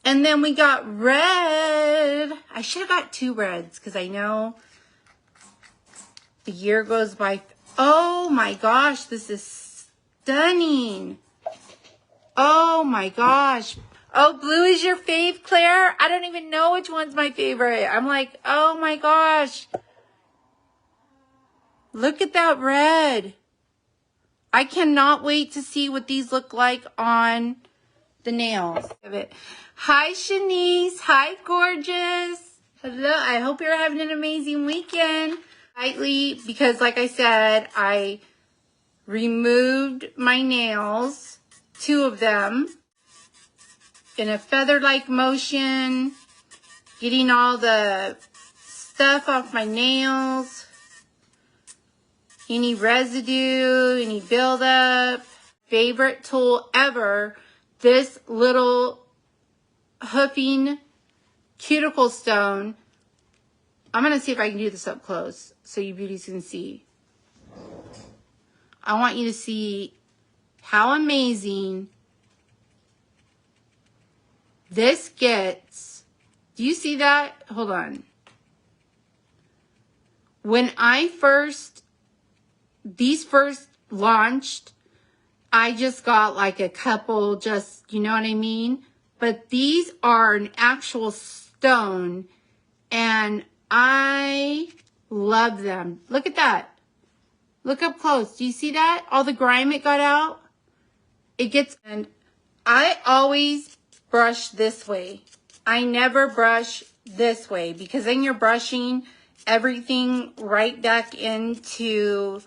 And then we got red. I should have got 2 reds because I know the year goes by. Oh my gosh, this is stunning. Oh my gosh. Oh, blue is your fave, Claire? I don't even know which one's my favorite. I'm like, oh my gosh. Look at that red. I cannot wait to see what these look like on the nails. Hi, Shanice. Hi, gorgeous. Hello. I hope you're having an amazing weekend. Lightly, because like I said, I removed my nails, 2 of them, in a feather-like motion, getting all the stuff off my nails, any residue, any buildup. Favorite tool ever, this little hoofing cuticle stone. I'm going to see if I can do this up close so you beauties can see. I want you to see how amazing this gets. Do you see that? Hold on. When these first launched, I just got like a couple, just, you know what I mean? But these are an actual stone, and I love them. Look at that. Look up close. Do you see that? All the grime it got out? And I always brush this way. I never brush this way because then you're brushing everything right back into,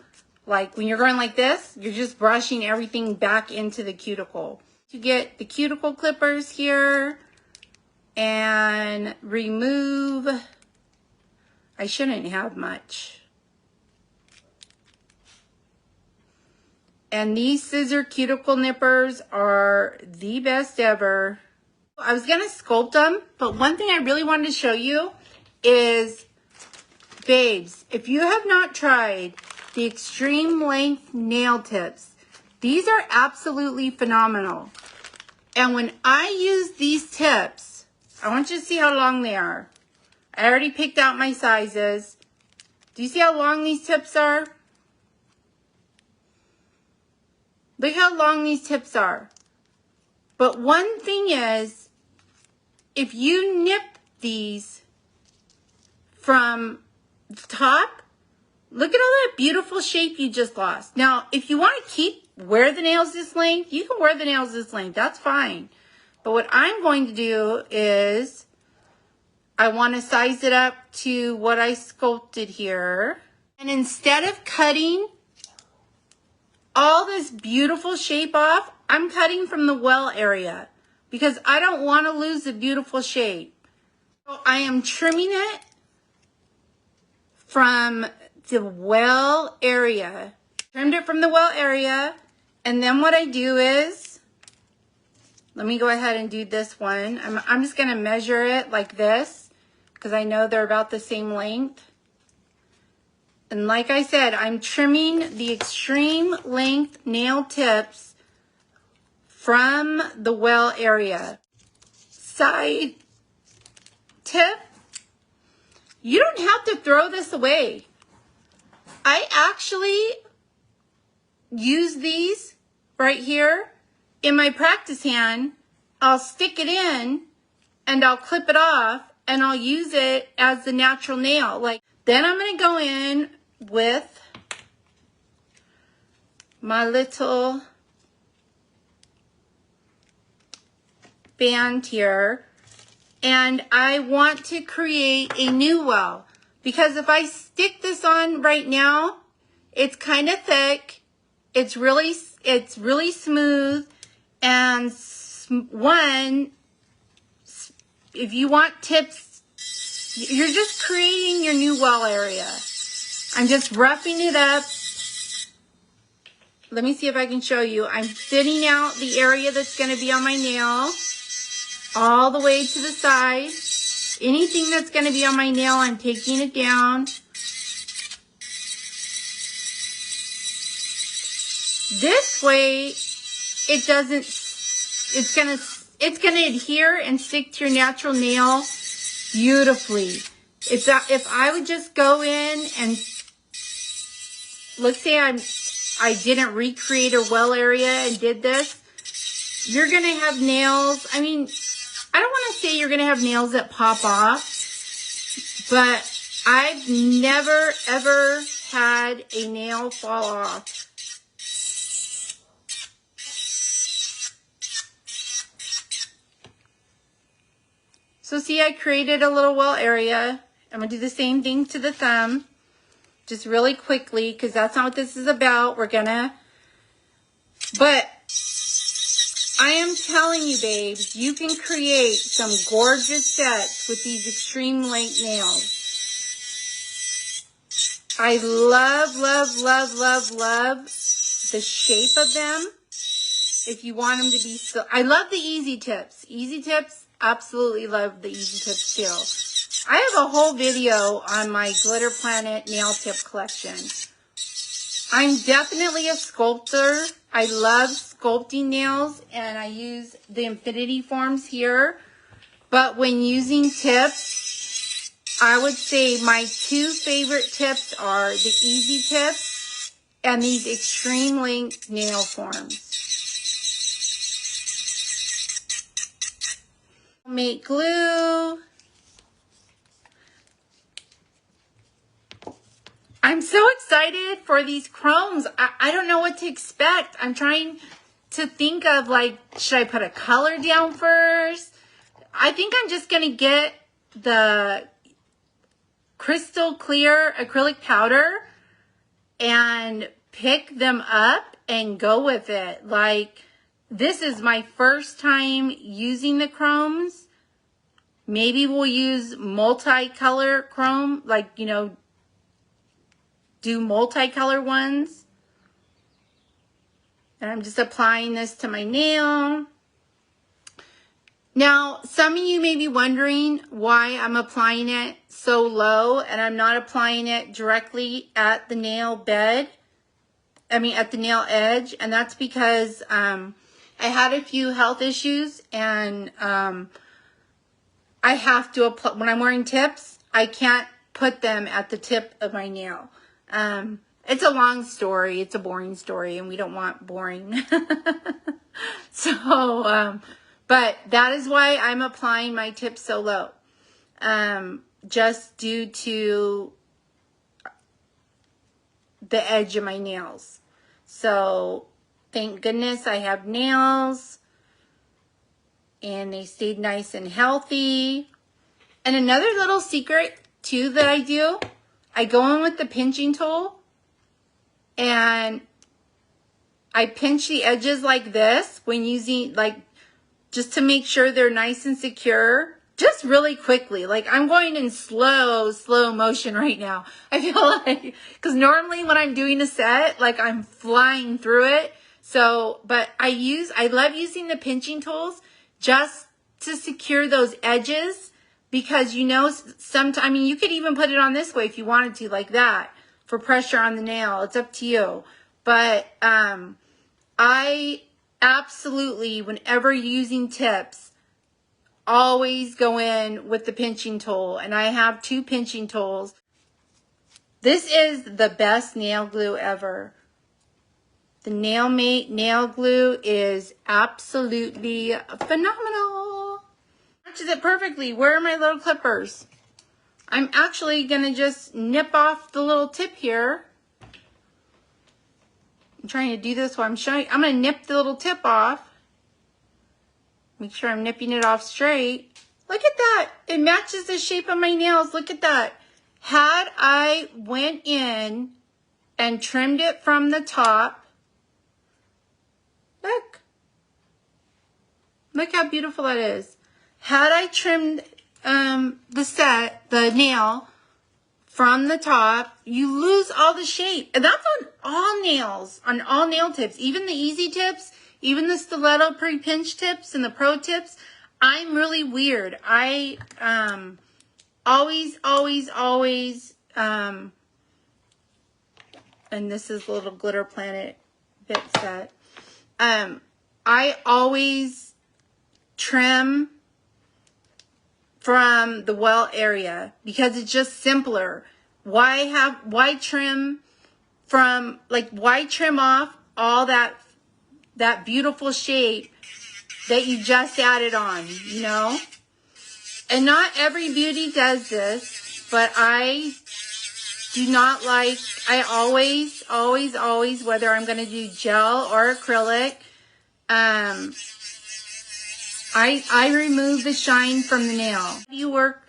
like when you're going like this, you're just brushing everything back into the cuticle. You get the cuticle clippers here and remove. I shouldn't have much. And these scissor cuticle nippers are the best ever. I was going to sculpt them, but one thing I really wanted to show you is, babes, if you have not tried the extreme length nail tips, these are absolutely phenomenal. And when I use these tips, I want you to see how long they are. I already picked out my sizes. Do you see how long these tips are? Look how long these tips are. But one thing is, if you nip these from the top, look at all that beautiful shape you just lost. Now, if you want to wear the nails this length, you can wear the nails this length. That's fine. But what I'm going to do is, I want to size it up to what I sculpted here. And instead of cutting all this beautiful shape off, I'm cutting from the well area because I don't want to lose the beautiful shape. So I am trimming it from the well area. Trimmed it from the well area, and then what I do is, let me go ahead and do this one. I'm just going to measure it like this because I know they're about the same length. And like I said, I'm trimming the extreme length nail tips from the well area. Side tip, you don't have to throw this away. I actually use these right here in my practice hand. I'll stick it in and I'll clip it off and I'll use it as the natural nail. Then I'm going to go in with my little band here, and I want to create a new well, because if I stick this on right now, it's kind of thick, it's really smooth, and if you want tips, you're just creating your new well area. I'm just roughing it up. Let me see if I can show you. I'm thinning out the area that's going to be on my nail all the way to the side. Anything that's going to be on my nail, I'm taking it down. This way, it's going to it's going to adhere and stick to your natural nail beautifully. If I would just go in and, let's say I didn't recreate a well area and did this, you're going to have nails. I mean, I don't want to say you're going to have nails that pop off, but I've never, ever had a nail fall off. So see, I created a little well area. I'm going to do the same thing to the thumb, just really quickly, because that's not what this is about. But I am telling you, babes, you can create some gorgeous sets with these extreme length nails. I love, love, love, love, love the shape of them. If you want them to be so, I love the easy tips. Easy tips, absolutely love the easy tips too. I have a whole video on my Glitter Planet nail tip collection. I'm definitely a sculptor. I love sculpting nails, and I use the infinity forms here. But when using tips, I would say my two favorite tips are the easy tips and these extreme length nail forms. Nailmate Glue. I'm so excited for these chromes. I don't know what to expect. I'm trying to think of, like, should I put a color down first? I think I'm just going to get the crystal clear acrylic powder and pick them up and go with it. Like, this is my first time using the chromes. Maybe we'll use multicolor chrome, like, you know, do multicolor ones. And I'm just applying this to my nail. Now, some of you may be wondering why I'm applying it so low and I'm not applying it directly at the nail bed. I mean, at the nail edge. And that's because I had a few health issues, and I have to apply, when I'm wearing tips, I can't put them at the tip of my nail. It's a long story. It's a boring story, and we don't want boring. So, but that is why I'm applying my tips so low. Just due to the edge of my nails. So, thank goodness I have nails, and they stayed nice and healthy. And another little secret too that I do, I go in with the pinching tool and I pinch the edges like this when using, like, just to make sure they're nice and secure, just really quickly. Like, I'm going in slow motion right now. I feel like, because normally when I'm doing a set, like, I'm flying through it. So, but I love using the pinching tools just to secure those edges, because, you know, sometimes, I mean, you could even put it on this way if you wanted to, like that, for pressure on the nail. It's up to you. But I absolutely, whenever using tips, always go in with the pinching tool. And I have two pinching tools. This is the best nail glue ever. The Nailmate nail glue is absolutely phenomenal. Matches it perfectly. Where are my little clippers? I'm actually going to just nip off the little tip here. I'm trying to do this while I'm showing. I'm going to nip the little tip off. Make sure I'm nipping it off straight. Look at that. It matches the shape of my nails. Look at that. Had I went in and trimmed it from the top, look. Look how beautiful that is. Had I trimmed the nail from the top, you lose all the shape. And that's on all nails, on all nail tips, even the easy tips, even the stiletto pre-pinch tips and the pro tips. I'm really weird. I always, and this is a little Glitter Planet bit set. I always trim from the well area because it's just simpler. Why trim from, like, why trim off all that beautiful shape that you just added on, you know? And not every beauty does this, but I do not like, I always, whether I'm going to do gel or acrylic, I remove the shine from the nail. How do you work?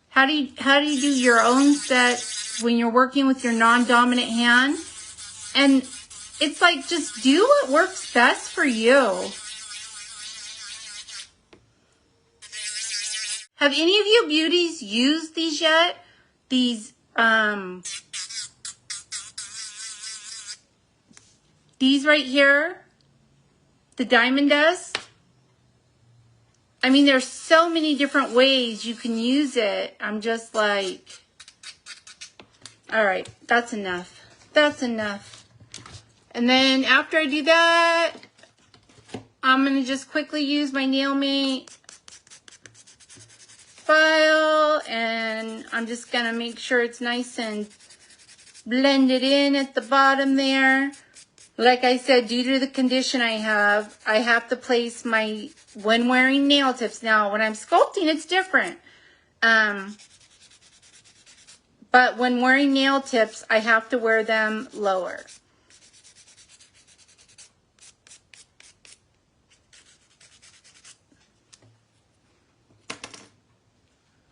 How do you do your own set when you're working with your non-dominant hand? And it's like, just do what works best for you. Have any of you beauties used these yet? These right here, the diamond dust. I mean, there's so many different ways you can use it. I'm just like, all right, that's enough. That's enough. And then after I do that, I'm going to just quickly use my Nailmate file, and I'm just going to make sure it's nice and blended in at the bottom there. Like I said, due to the condition I have to place my, when wearing nail tips. Now, when I'm sculpting, it's different. But when wearing nail tips, I have to wear them lower.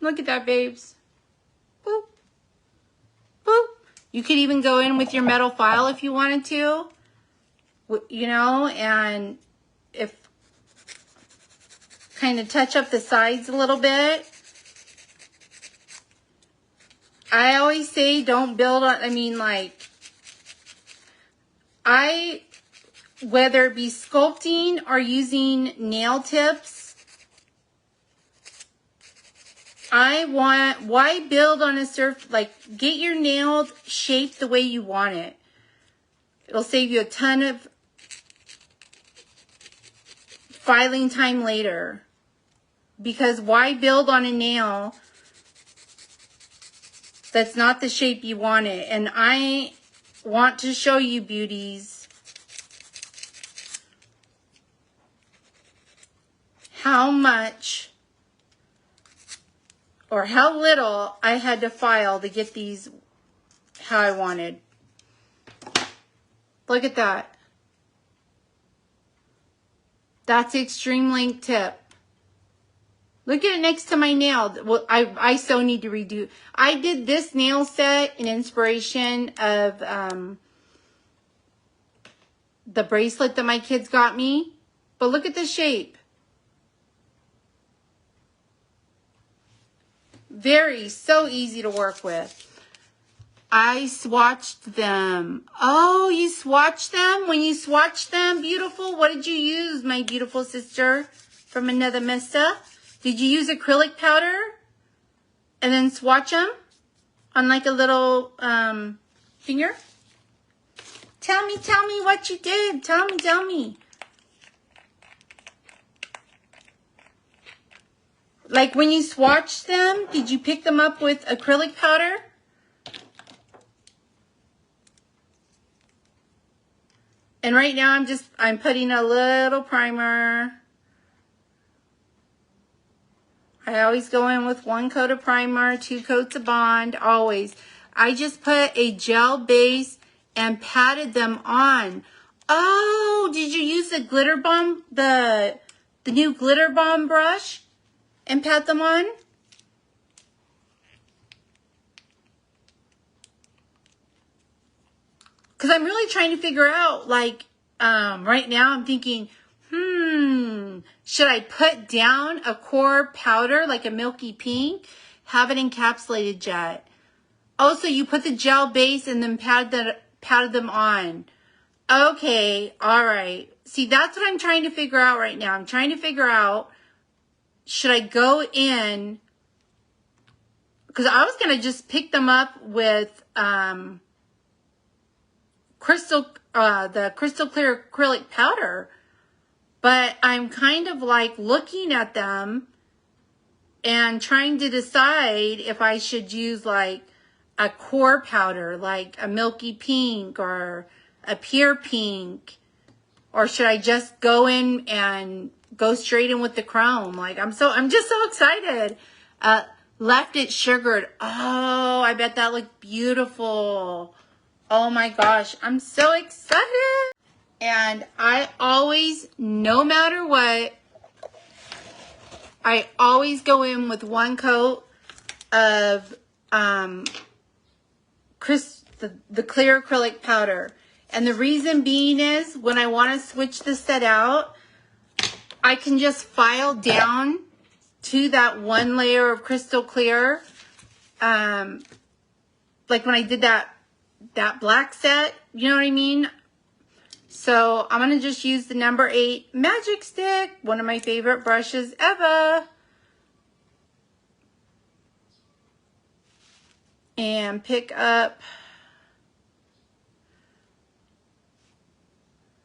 Look at that, babes. Boop. Boop. You could even go in with your metal file if you wanted to. You know, and if kind of touch up the sides a little bit. I always say don't build on, I mean, like, whether it be sculpting or using nail tips, why build on a surface, like, get your nail shaped the way you want it. It'll save you a ton of filing time later, because why build on a nail that's not the shape you want it? And I want to show you, beauties, how much or how little I had to file to get these how I wanted. Look at that. That's the extreme length tip. Look at it next to my nail. Well, I so need to redo. I did this nail set in inspiration of the bracelet that my kids got me. But look at the shape. So easy to work with. I swatched them. Oh, you swatched them? When you swatched them, beautiful, what did you use, my beautiful sister from another mister? Did you use acrylic powder and then swatch them on like a little finger? Tell me what you did. Tell me. Like when you swatched them, did you pick them up with acrylic powder? And right now I'm putting a little primer. I always go in with 1 coat of primer, 2 coats of bond, always. I just put a gel base and patted them on. Oh, did you use the glitter bomb, the new glitter bomb brush and pat them on? Because I'm really trying to figure out, like, right now I'm thinking, should I put down a core powder, like a milky pink, have it encapsulated yet? Oh, so you put the gel base and then patted them on. Okay, all right. See, that's what I'm trying to figure out right now. I'm trying to figure out, should I go in, because I was going to just pick them up with the crystal clear acrylic powder. but I'm kind of like looking at them and trying to decide if I should use like a core powder, like a milky pink or a pure pink, or should I just go in and go straight in with the chrome? Like I'm just so excited. Left it sugared. Oh, I bet that looked beautiful. Oh my gosh, I'm so excited. And I always, no matter what, I always go in with one coat of the clear acrylic powder. And the reason being is when I want to switch the set out, I can just file down to that one layer of crystal clear. Like when I did that black set, you know what I mean? So I'm going to just use the number 8 magic stick, one of my favorite brushes ever. And pick up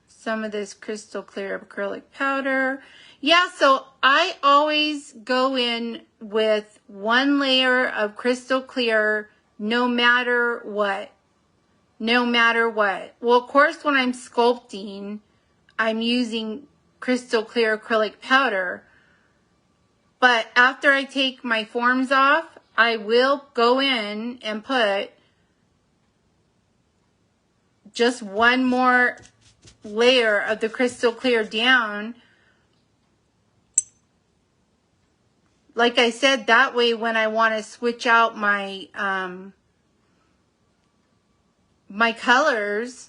some of this crystal clear acrylic powder. Yeah, so I always go in with one layer of crystal clear no matter what. No matter what. Well, of course, when I'm sculpting, I'm using crystal clear acrylic powder. But after I take my forms off, I will go in and put just one more layer of the crystal clear down. Like I said, that way when I want to switch out my my colors,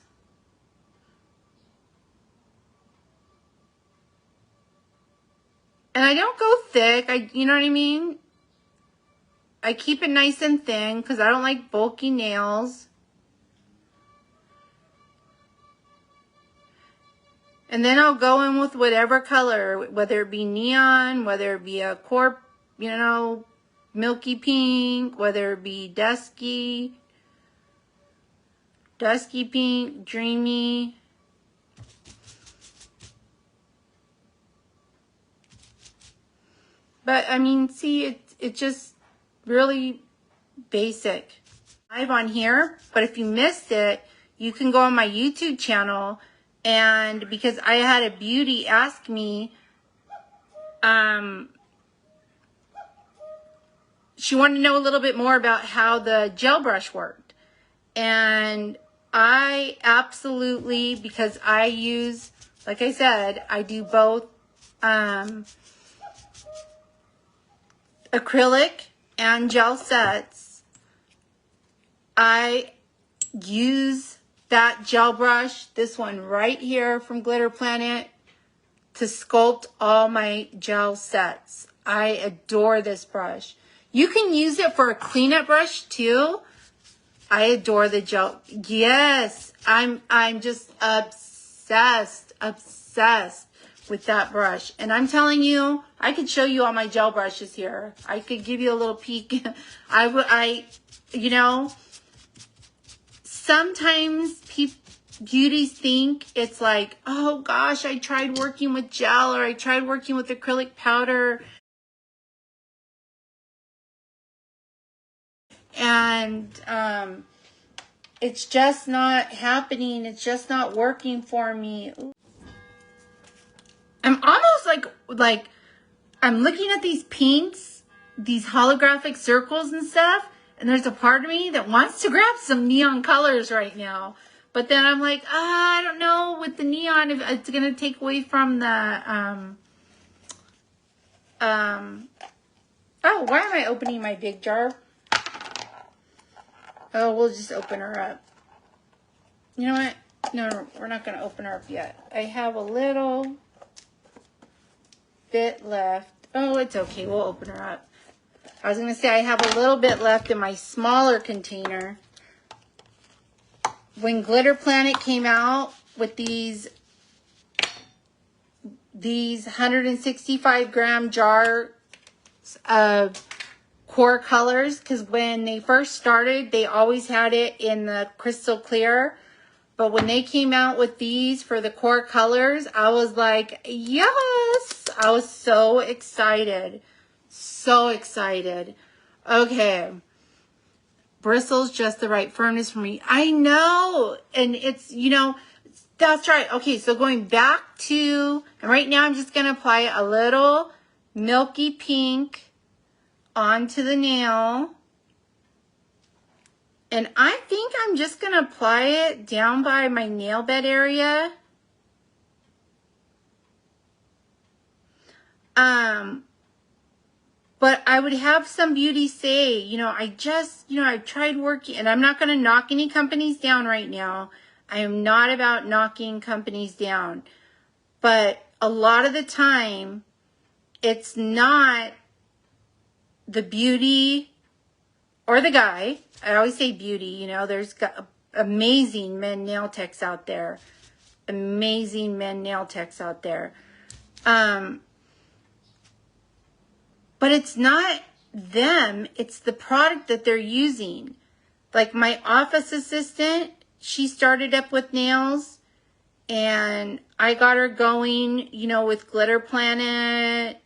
and I don't go thick, you know what I mean? I keep it nice and thin because I don't like bulky nails. And then I'll go in with whatever color, whether it be neon, whether it be a core, you know, milky pink, whether it be dusky pink, dreamy. But I mean, see, it's just really basic. Live on here, but if you missed it, you can go on my YouTube channel, and because I had a beauty ask me, she wanted to know a little bit more about how the gel brush worked. And I absolutely, because I use, like I said, I do both acrylic and gel sets. I use that gel brush, this one right here from Glitter Planet, to sculpt all my gel sets. I adore this brush. You can use it for a cleanup brush too. I adore the gel. Yes, I'm just obsessed with that brush. And I'm telling you, I could show you all my gel brushes here. I could give you a little peek. You know, sometimes beauties think it's like, oh gosh, I tried working with gel, or I tried working with acrylic powder, and it's just not happening. It's just not working for me. I'm almost like I'm looking at these pinks, these holographic circles and stuff, and there's a part of me that wants to grab some neon colors right now. But then I'm like, I don't know, with the neon, if it's going to take away from the, oh, why am I opening my big jar? Oh, we'll just open her up. You know what? No, we're not going to open her up yet. I have a little bit left. Oh, it's okay. We'll open her up. I was going to say I have a little bit left in my smaller container. When Glitter Planet came out with these 165 gram jars of core colors, because when they first started, they always had it in the crystal clear. But when they came out with these for the core colors, I was like, yes! I was so excited. So excited. Okay. Bristles just the right firmness for me. I know. And it's, you know, that's right. Okay, so going back to, and right now I'm just going to apply a little milky pink onto the nail. And I think I'm just going to apply it down by my nail bed area. But I would have some beauty say, you know, I tried working, and I'm not going to knock any companies down right now. I am not about knocking companies down. But a lot of the time, it's not the beauty or the guy. I always say beauty, you know, there's amazing men nail techs out there. Amazing men nail techs out there. But it's not them, it's the product that they're using. Like my office assistant, she started up with nails, and I got her going, you know, with Glitter Planet,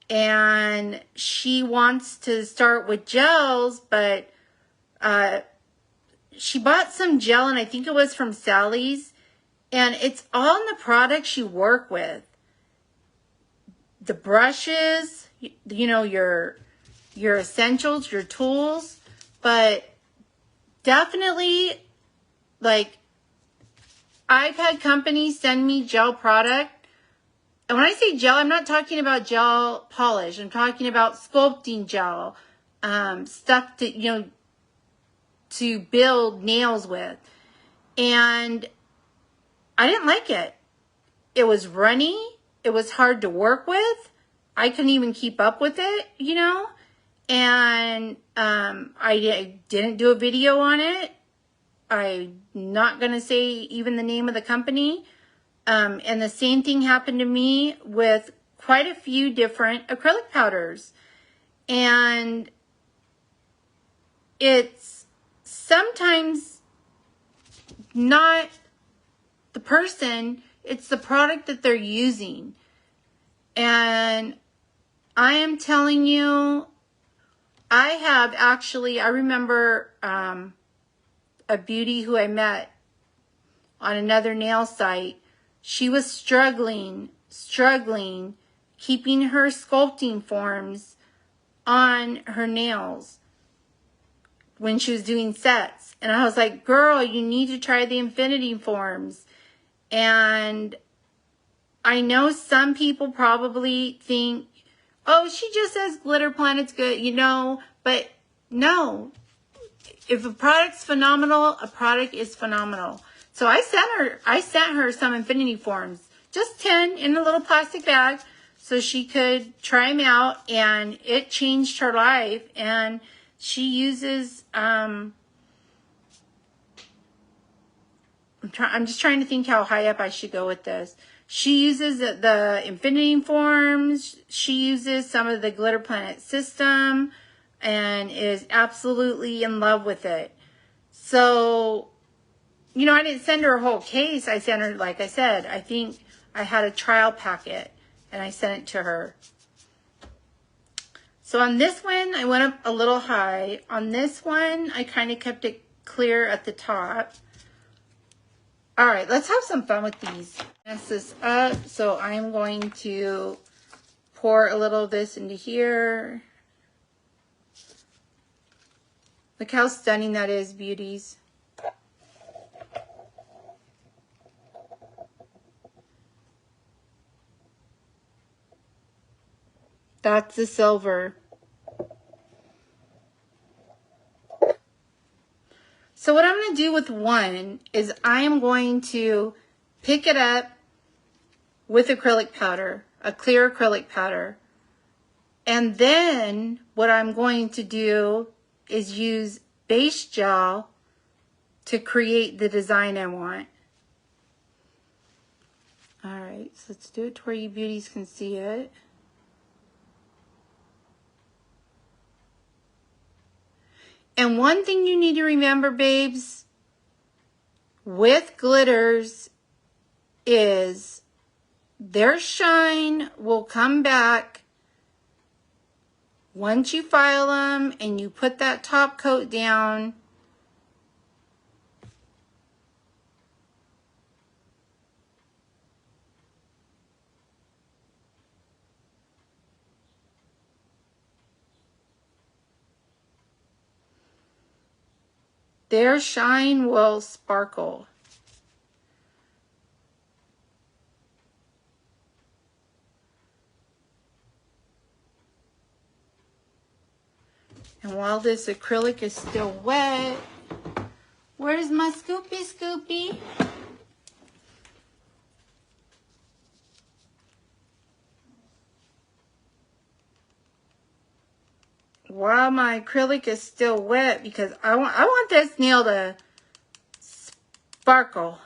and she wants to start with gels, but she bought some gel, and I think it was from Sally's, and it's all in the products you work with. The brushes, you know, your essentials, your tools, but definitely, like, I've had companies send me gel product, and when I say gel, I'm not talking about gel polish. I'm talking about sculpting gel, stuff to, you know, to build nails with, and I didn't like it. It was runny. It was hard to work with. I couldn't even keep up with it, you know, and I didn't do a video on it. I'm not going to say even the name of the company. And the same thing happened to me with quite a few different acrylic powders. And it's sometimes not the person, it's the product that they're using. And I am telling you, I have actually, I remember a beauty who I met on another nail site. She was struggling, keeping her sculpting forms on her nails when she was doing sets. And I was like, girl, you need to try the infinity forms. And I know some people probably think, oh, she just says Glitter Planet's good, you know, but no. If a product's phenomenal, a product is phenomenal. So I sent her some infinity forms, just 10 in a little plastic bag, so she could try them out, and it changed her life. And she uses, I'm just trying to think how high up I should go with this. She uses the infinity forms. She uses some of the Glitter Planet system and is absolutely in love with it. So, you know, I didn't send her a whole case. I sent her, like I said, I think I had a trial packet and I sent it to her. So on this one, I went up a little high. On this one, I kind of kept it clear at the top. All right, let's have some fun with these. Mess this up. So I'm going to pour a little of this into here. Look how stunning that is, beauties. That's the silver. So what I'm going to do with one is I am going to pick it up with acrylic powder, a clear acrylic powder. And then what I'm going to do is use base gel to create the design I want. All right, so let's do it to where you beauties can see it. And one thing you need to remember, babes, with glitters is their shine will come back once you file them and you put that top coat down. Their shine will sparkle. And while this acrylic is still wet, where's my Scoopy Scoopy? While my acrylic is still wet, because I want this nail to sparkle.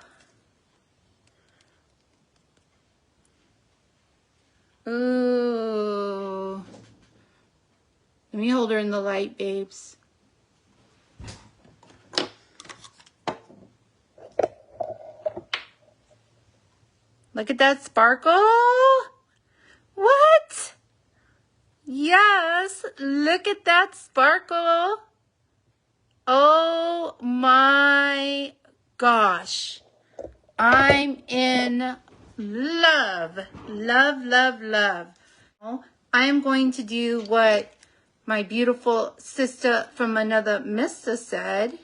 Ooh. Let me hold her in the light, babes. Look at that sparkle. What? Yes, look at that sparkle. Oh my gosh. I'm in love. Love, love, love. I am going to do what my beautiful sister from another mister said.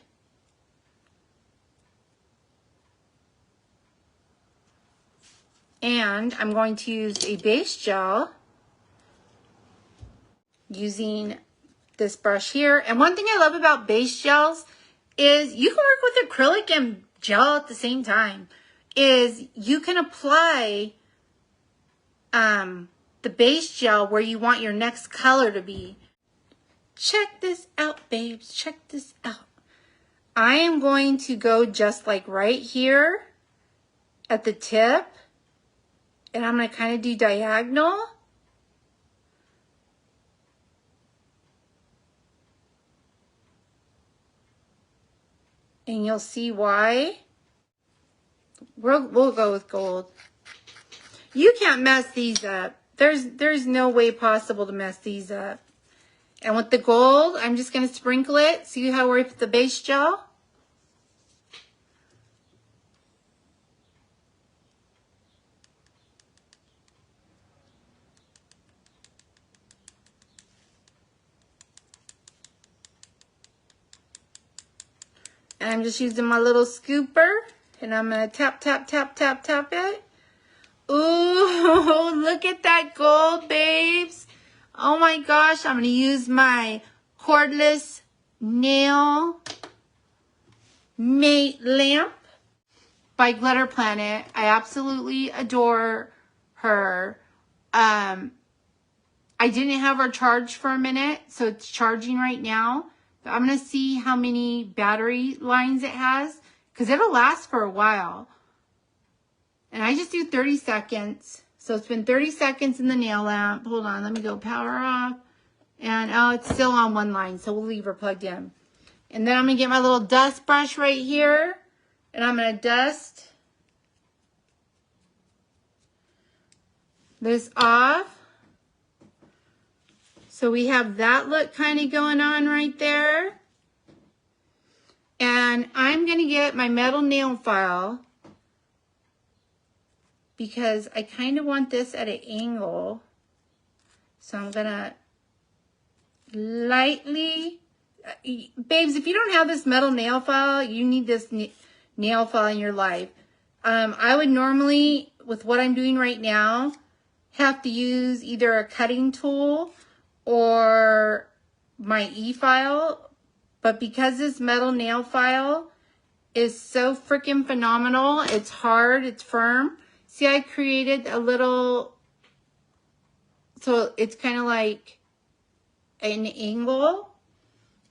And I'm going to use a base gel using this brush here. And one thing I love about base gels is you can work with acrylic and gel at the same time. Is you can apply the base gel where you want your next color to be. Check this out, babes. Check this out. I am going to go just like right here at the tip. And I'm going to kind of do diagonal. And you'll see why. We'll go with gold. You can't mess these up. There's no way possible to mess these up. And with the gold, I'm just going to sprinkle it. See how we're with the base gel? And I'm just using my little scooper. And I'm going to tap, tap, tap, tap, tap it. Ooh, look at that gold, babes. Oh my gosh, I'm going to use my cordless nail mate lamp by Glitter Planet. I absolutely adore her. I didn't have her charged for a minute, so it's charging right now. But I'm going to see how many battery lines it has, because it'll last for a while. And I just do 30 seconds. So it's been 30 seconds in the nail lamp. Hold on, let me go power off. And oh, it's still on one line, so we'll leave her plugged in. And then I'm going to get my little dust brush right here. And I'm going to dust this off. So we have that look kind of going on right there. And I'm going to get my metal nail file, because I kind of want this at an angle. So I'm going to lightly, babes, if you don't have this metal nail file, you need this nail file in your life. I would normally, with what I'm doing right now, have to use either a cutting tool or my e-file. But because this metal nail file is so freaking phenomenal, it's hard, it's firm. See, I created a little, so it's kind of like an angle.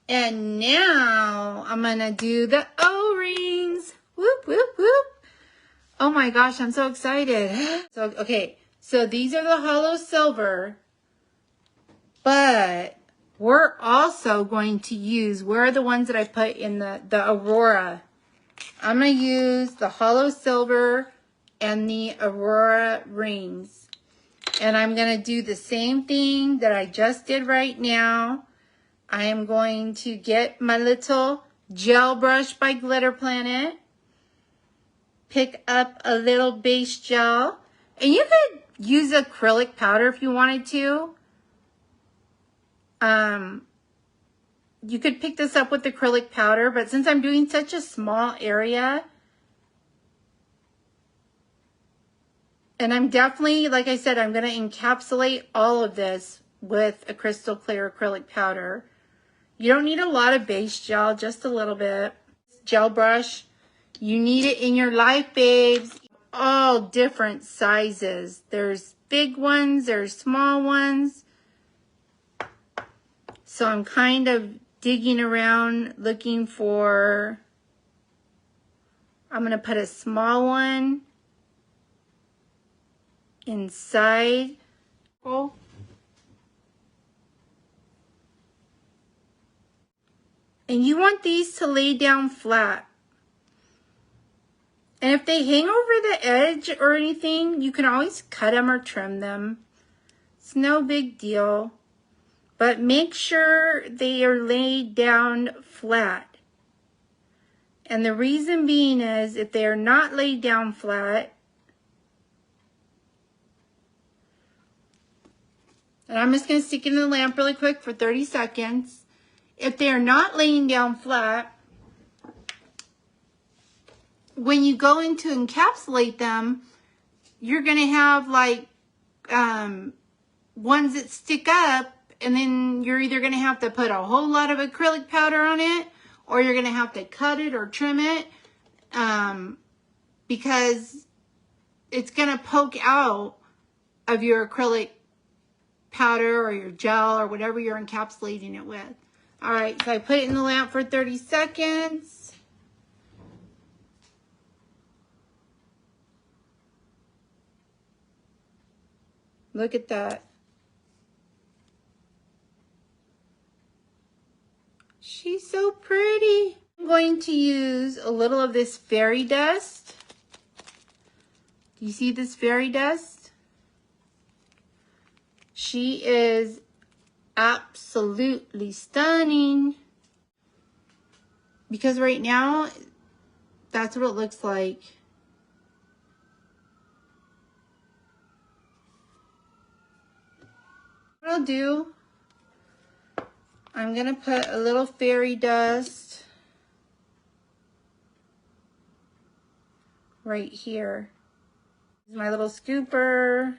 And now I'm going to do the O-rings. Whoop, whoop, whoop. Oh my gosh, I'm so excited. So, okay, so these are the hollow silver, but we're also going to use, where are the ones that I put in the Aurora? I'm going to use the Hollow Silver and the Aurora Rings. And I'm going to do the same thing that I just did right now. I am going to get my little gel brush by Glitter Planet. Pick up a little base gel. And you could use acrylic powder if you wanted to. You could pick this up with acrylic powder, but since I'm doing such a small area, and I'm definitely, like I said, I'm going to encapsulate all of this with a crystal clear acrylic powder. You don't need a lot of base gel, just a little bit. Gel brush, you need it in your life, babes. All different sizes. There's big ones, there's small ones. So I'm kind of digging around looking for, I'm going to put a small one inside. Oh. And you want these to lay down flat. And if they hang over the edge or anything, you can always cut them or trim them. It's no big deal. But make sure they are laid down flat. And the reason being is if they are not laid down flat, and I'm just going to stick it in the lamp really quick for 30 seconds. If they are not laying down flat, when you go in to encapsulate them, you're going to have like ones that stick up, and then you're either going to have to put a whole lot of acrylic powder on it, or you're going to have to cut it or trim it because it's going to poke out of your acrylic powder or your gel or whatever you're encapsulating it with. All right, so I put it in the lamp for 30 seconds. Look at that. She's so pretty. I'm going to use a little of this fairy dust. Do you see this fairy dust? She is absolutely stunning. Because right now, that's what it looks like. What I'll do, I'm going to put a little fairy dust right here. This is my little scooper.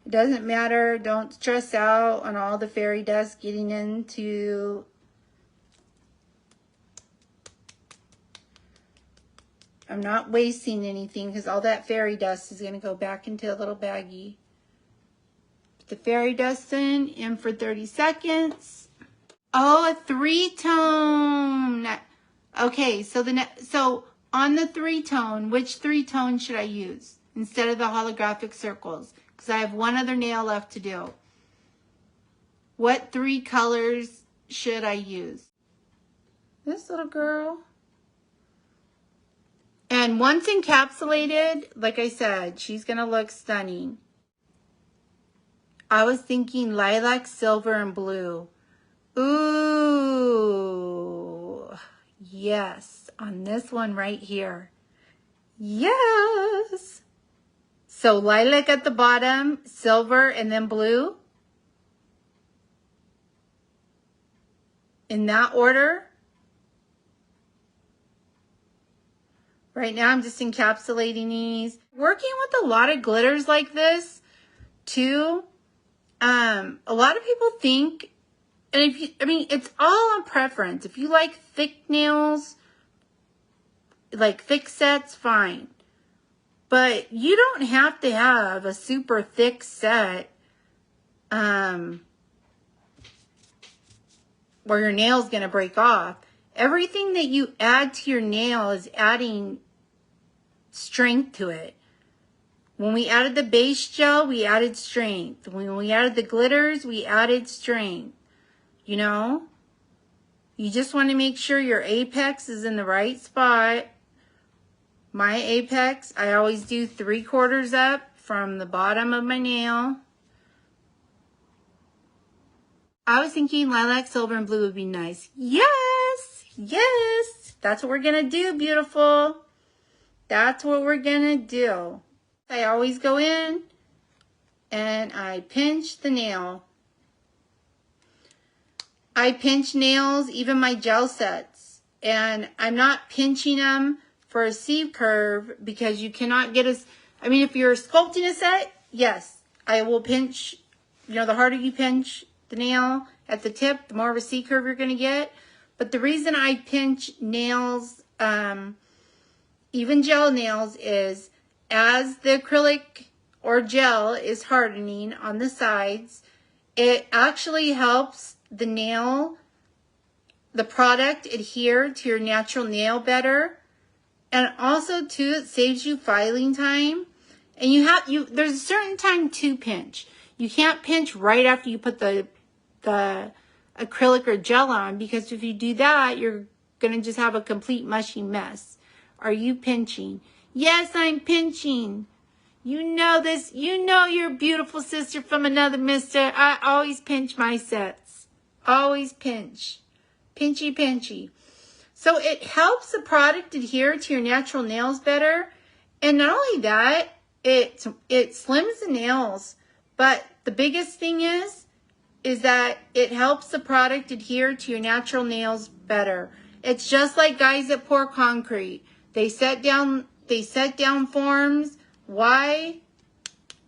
It doesn't matter. Don't stress out on all the fairy dust getting into. I'm not wasting anything because all that fairy dust is going to go back into a little baggie. Put the fairy dust in for 30 seconds. Oh, a 3-tone. Okay, so on the 3-tone, which 3-tone should I use instead of the holographic circles? Because I have one other nail left to do. What 3 colors should I use? This little girl. And once encapsulated, like I said, she's going to look stunning. I was thinking lilac, silver, and blue. Ooh, yes, on this one right here. Yes. So lilac at the bottom, silver, and then blue. In that order. Right now, I'm just encapsulating these. Working with a lot of glitters like this, too. A lot of people think, and if you, I mean, it's all on preference. If you like thick nails, like thick sets, fine. But you don't have to have a super thick set, where your nail's gonna break off. Everything that you add to your nail is adding strength to it. When we added the base gel, we added strength. When we added the glitters, we added strength. You know? You just want to make sure your apex is in the right spot. My apex, I always do 3/4 up from the bottom of my nail. I was thinking lilac, silver, and blue would be nice. Yes, yes, that's what we're gonna do, beautiful. That's what we're gonna do. I always go in and I pinch the nail. I pinch nails, even my gel sets, and I'm not pinching them for a C curve because you cannot get a, I mean, if you're sculpting a set, yes, I will pinch, you know, the harder you pinch the nail at the tip, the more of a C curve you're going to get. But the reason I pinch nails, even gel nails, is as the acrylic or gel is hardening on the sides, it actually helps the nail, the product, adhere to your natural nail better. And also too, it saves you filing time. And there's a certain time to pinch. You can't pinch right after you put the acrylic or gel on, because if you do that, you're gonna just have a complete mushy mess. Are you pinching? Yes, I'm pinching. You know this. You know your beautiful sister from another mister. I always pinch my sets. Always pinch. Pinchy, pinchy. So it helps the product adhere to your natural nails better. And not only that, it slims the nails. But the biggest thing is that it helps the product adhere to your natural nails better. It's just like guys that pour concrete. They set down forms. Why?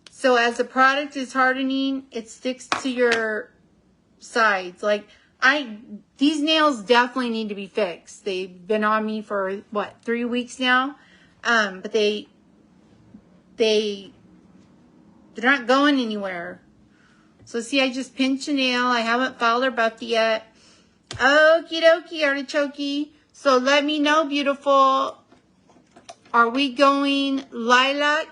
So as the product is hardening, it sticks to your sides. Like, these nails definitely need to be fixed. They've been on me for what, 3 weeks now, but they're not going anywhere. So see, I just pinch a nail. I haven't filed or buffed it yet. Okie dokie, artichoke. So let me know, beautiful. Are we going lilac,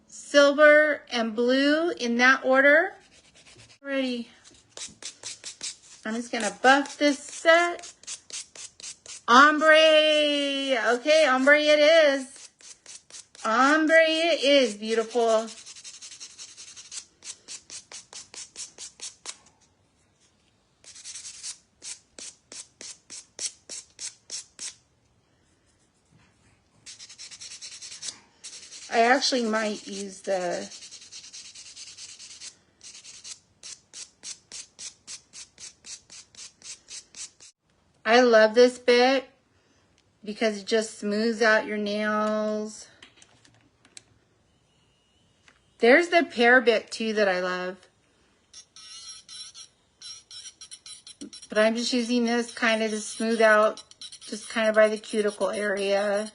silver, and blue in that order? Ready. I'm just going to buff this set. Ombre. Okay, ombre it is. Ombre it is, beautiful. I actually might use the I love this bit because it just smooths out your nails. There's the pear bit too that I love. But I'm just using this kind of to smooth out just kind of by the cuticle area.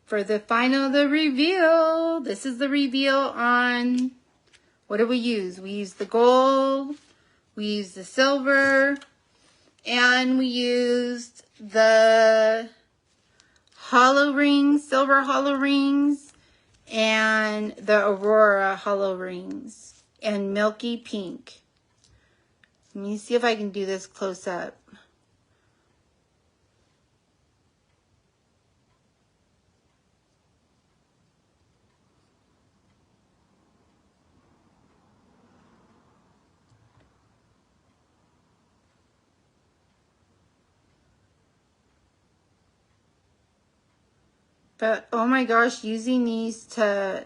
For the reveal, this is the reveal on, what do we use? We use the gold, we use the silver, and we used the hollow rings, silver hollow rings, and the Aurora hollow rings, and milky pink. Let me see if I can do this close up. But, oh my gosh, using these to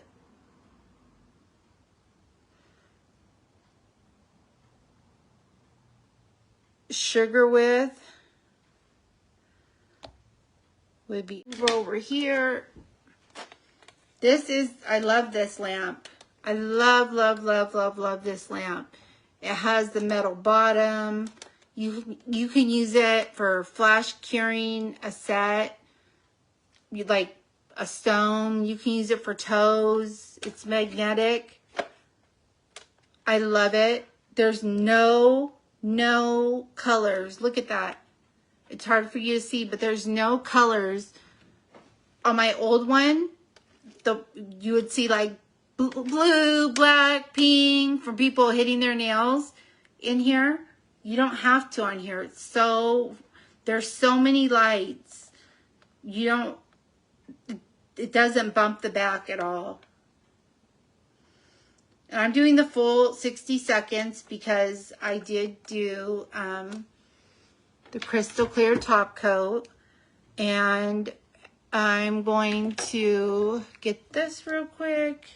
sugar with would be over here. This is, I love this lamp. I love, love, love, love, love this lamp. It has the metal bottom. You can use it for flash curing a set. You like a stone. You can use it for toes. It's magnetic. I love it. There's no colors. Look at that. It's hard for you to see, but there's no colors. On my old one, you would see like blue, black, pink from people hitting their nails in here. You don't have to on here. There's so many lights. It doesn't bump the back at all. And I'm doing the full 60 seconds because I did do the crystal clear top coat. And I'm going to get this real quick.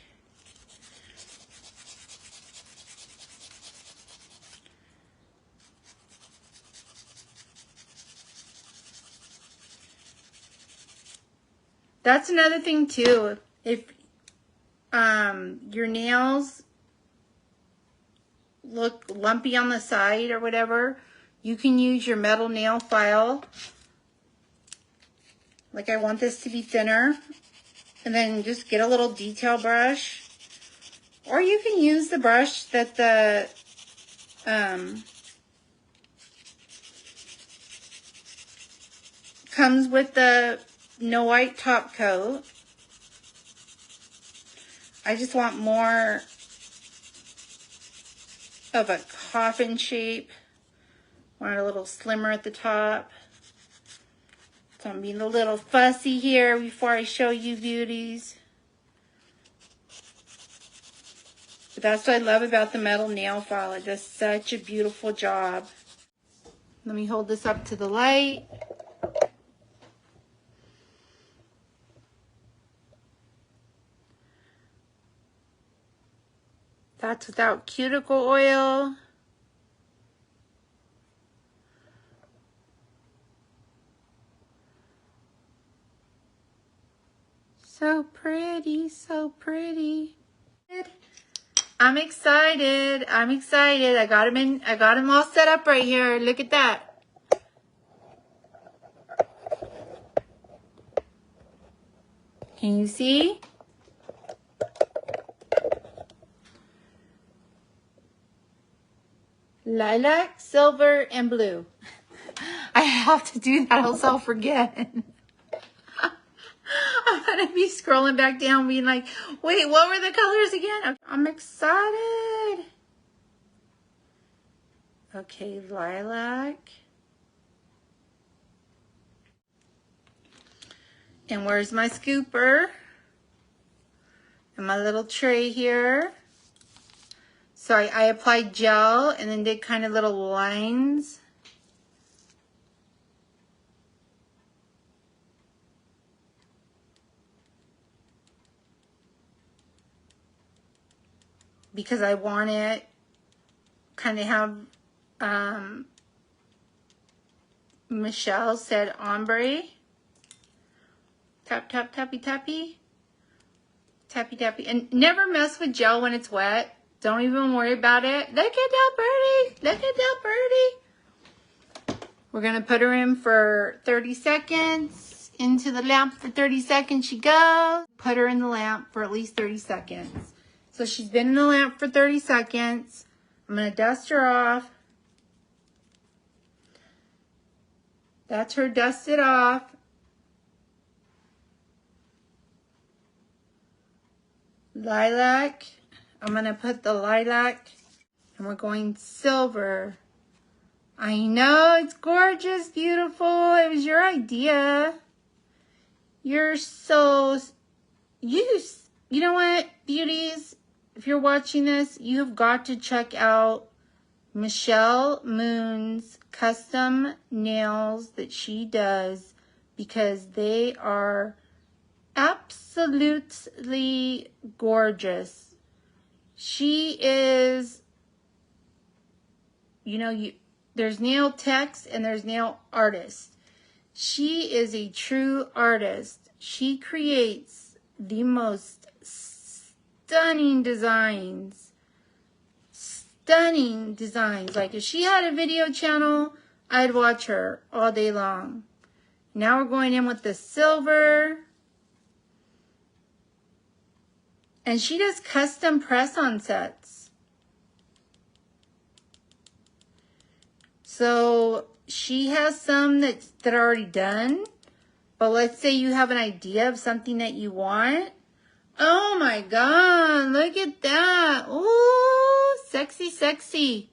That's another thing too. If your nails look lumpy on the side or whatever, you can use your metal nail file. Like I want this to be thinner. And then just get a little detail brush. Or you can use the brush that the comes with the No White top coat. I just want more of a coffin shape. Want it a little slimmer at the top. So I'm being a little fussy here before I show you beauties. But that's what I love about the metal nail file. It does such a beautiful job. Let me hold this up to the light. That's without cuticle oil. So pretty, so pretty. I'm excited. I'm excited. I got him all set up right here. Look at that. Can you see? Lilac, silver, and blue. I have to do that else I'll forget. I'm going to be scrolling back down being like, wait, what were the colors again? I'm excited. Okay, lilac. And where's my scooper? And my little tray here. Sorry, I applied gel and then did kind of little lines. Because I want it kind of have, Michelle said ombre. Tap, tap, tappy, tappy. Tappy, tappy. And never mess with gel when it's wet. Don't even worry about it. Look at that birdie. Look at that birdie. We're going to put her in for 30 seconds. Into the lamp for 30 seconds she goes. Put her in the lamp for at least 30 seconds. So she's been in the lamp for 30 seconds. I'm going to dust her off. That's her dusted off. Lilac. I'm going to put the lilac. And we're going silver. I know, it's gorgeous, beautiful. It was your idea. You're so... You know what, beauties? If you're watching this, you have got to check out Michelle Moon's custom nails that she does because they are absolutely gorgeous. She is, you know, there's nail techs and there's nail artists. She is a true artist. She creates the most stunning designs. Stunning designs. Like if she had a video channel, I'd watch her all day long. Now we're going in with the silver. And she does custom press-on sets. So she has some that are already done. But let's say you have an idea of something that you want. Oh my God, look at that. Ooh, sexy, sexy.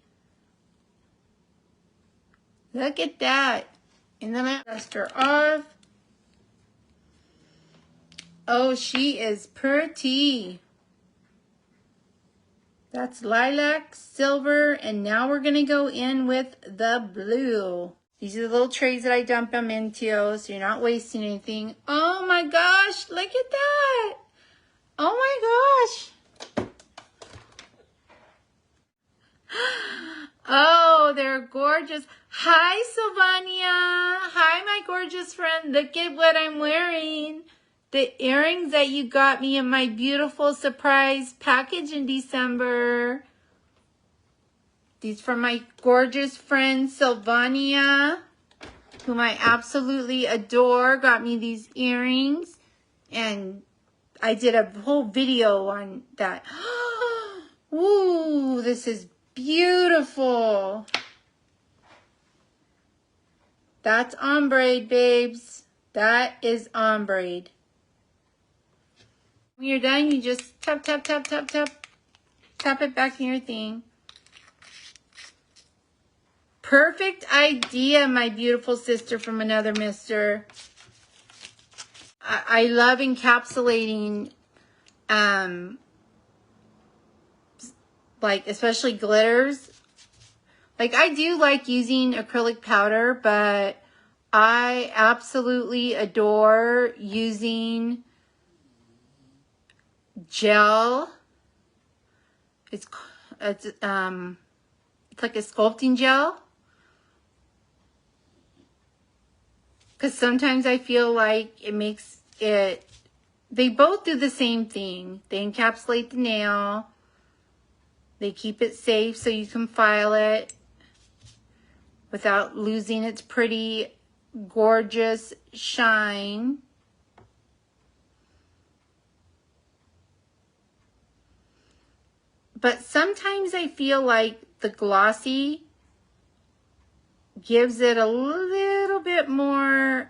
Look at that. And then I dust her off. Oh, she is pretty. That's lilac, silver, and now we're going to go in with the blue. These are the little trays that I dump them into, so you're not wasting anything. Oh my gosh, look at that. Oh my gosh. Oh, they're gorgeous. Hi, Sylvania. Hi, my gorgeous friend. Look at what I'm wearing. The earrings that you got me in my beautiful surprise package in December. These from my gorgeous friend Sylvania, whom I absolutely adore, got me these earrings. And I did a whole video on that. Ooh, this is beautiful. That's ombre, babes. That is ombre. When you're done, you just tap, tap, tap, tap, tap. Tap it back in your thing. Perfect idea, my beautiful sister from another mister. I love encapsulating, like especially glitters. Like I do like using acrylic powder, but I absolutely adore using gel. It's like a sculpting gel. Because sometimes I feel like it makes it, they both do the same thing. They encapsulate the nail. They keep it safe so you can file it without losing its pretty, gorgeous shine. But sometimes I feel like the glossy gives it a little bit more,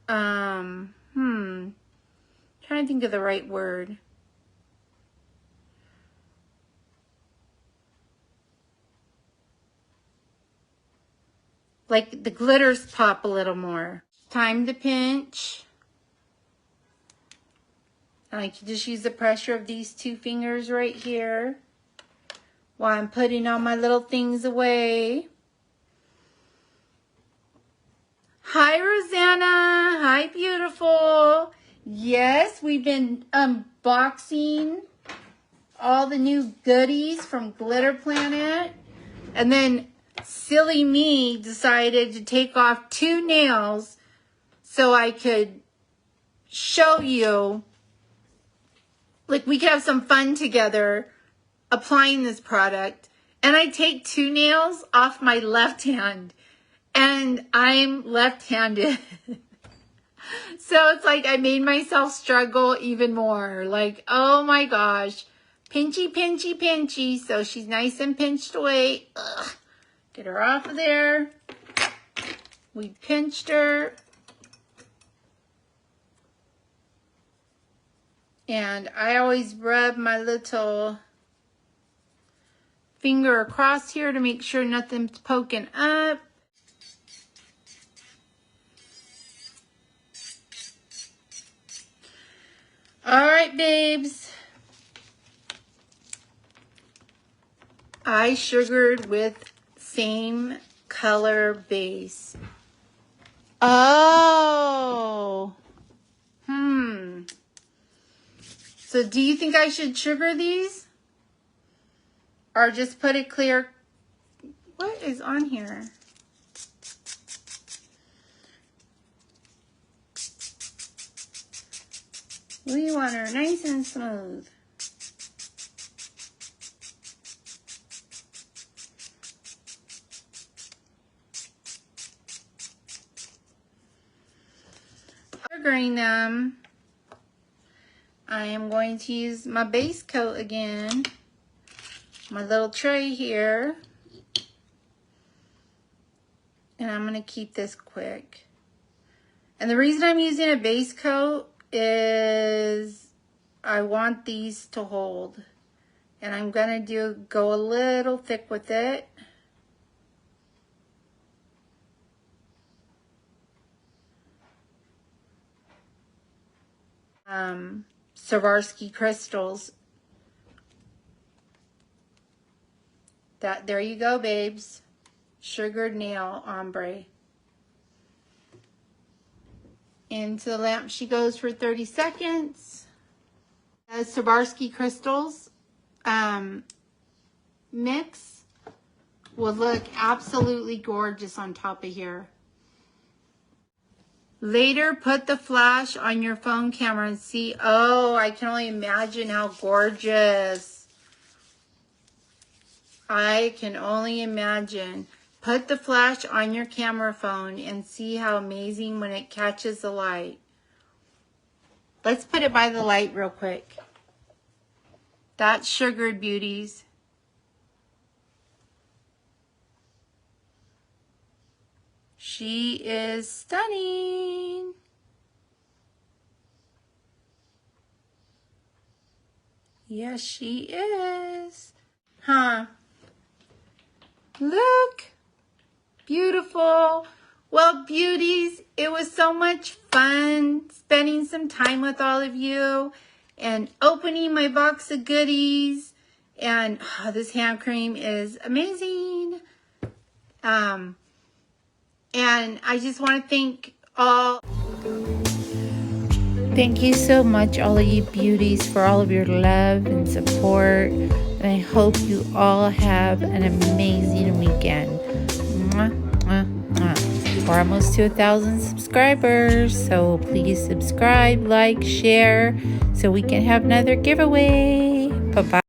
trying to think of the right word. Like the glitters pop a little more. Time to pinch. I can just use the pressure of these two fingers right here while I'm putting all my little things away. Hi, Rosanna. Hi, beautiful. Yes, we've been unboxing all the new goodies from Glitter Planet. And then silly me decided to take off 2 nails so I could show you, like we could have some fun together applying this product. And I take 2 nails off my left hand. And I'm left-handed. So it's like I made myself struggle even more. Like, oh my gosh. Pinchy, pinchy, pinchy. So she's nice and pinched away. Ugh. Get her off of there. We pinched her. And I always rub my little finger across here to make sure nothing's poking up. All right, babes. I sugared with same color base. Oh. So do you think I should sugar these? Or just put it clear? What is on here? We want her nice and smooth. Sugaring them, I am going to use my base coat again. My little tray here. And I'm going to keep this quick. And the reason I'm using a base coat is I want these to hold. And I'm going to go a little thick with it. Swarovski crystals. There you go, babes. Sugared nail ombre. Into the lamp she goes for 30 seconds. The Swarovski crystals mix will look absolutely gorgeous on top of here. Later, put the flash on your phone camera and see. Oh, I can only imagine how gorgeous. I can only imagine. Put the flash on your camera phone and see how amazing when it catches the light. Let's put it by the light real quick. That's Sugared Beauties. She is stunning. Yes, she is. Huh? Look. Beautiful. Well, beauties, it was so much fun spending some time with all of you and opening my box of goodies. And this hand cream is amazing. And I just want to thank all. Thank you so much, all of you beauties, for all of your love and support. And I hope you all have an amazing weekend. Mwah, mwah, mwah. We're almost to 1,000 subscribers, so please subscribe, like, share, so we can have another giveaway. Bye-bye.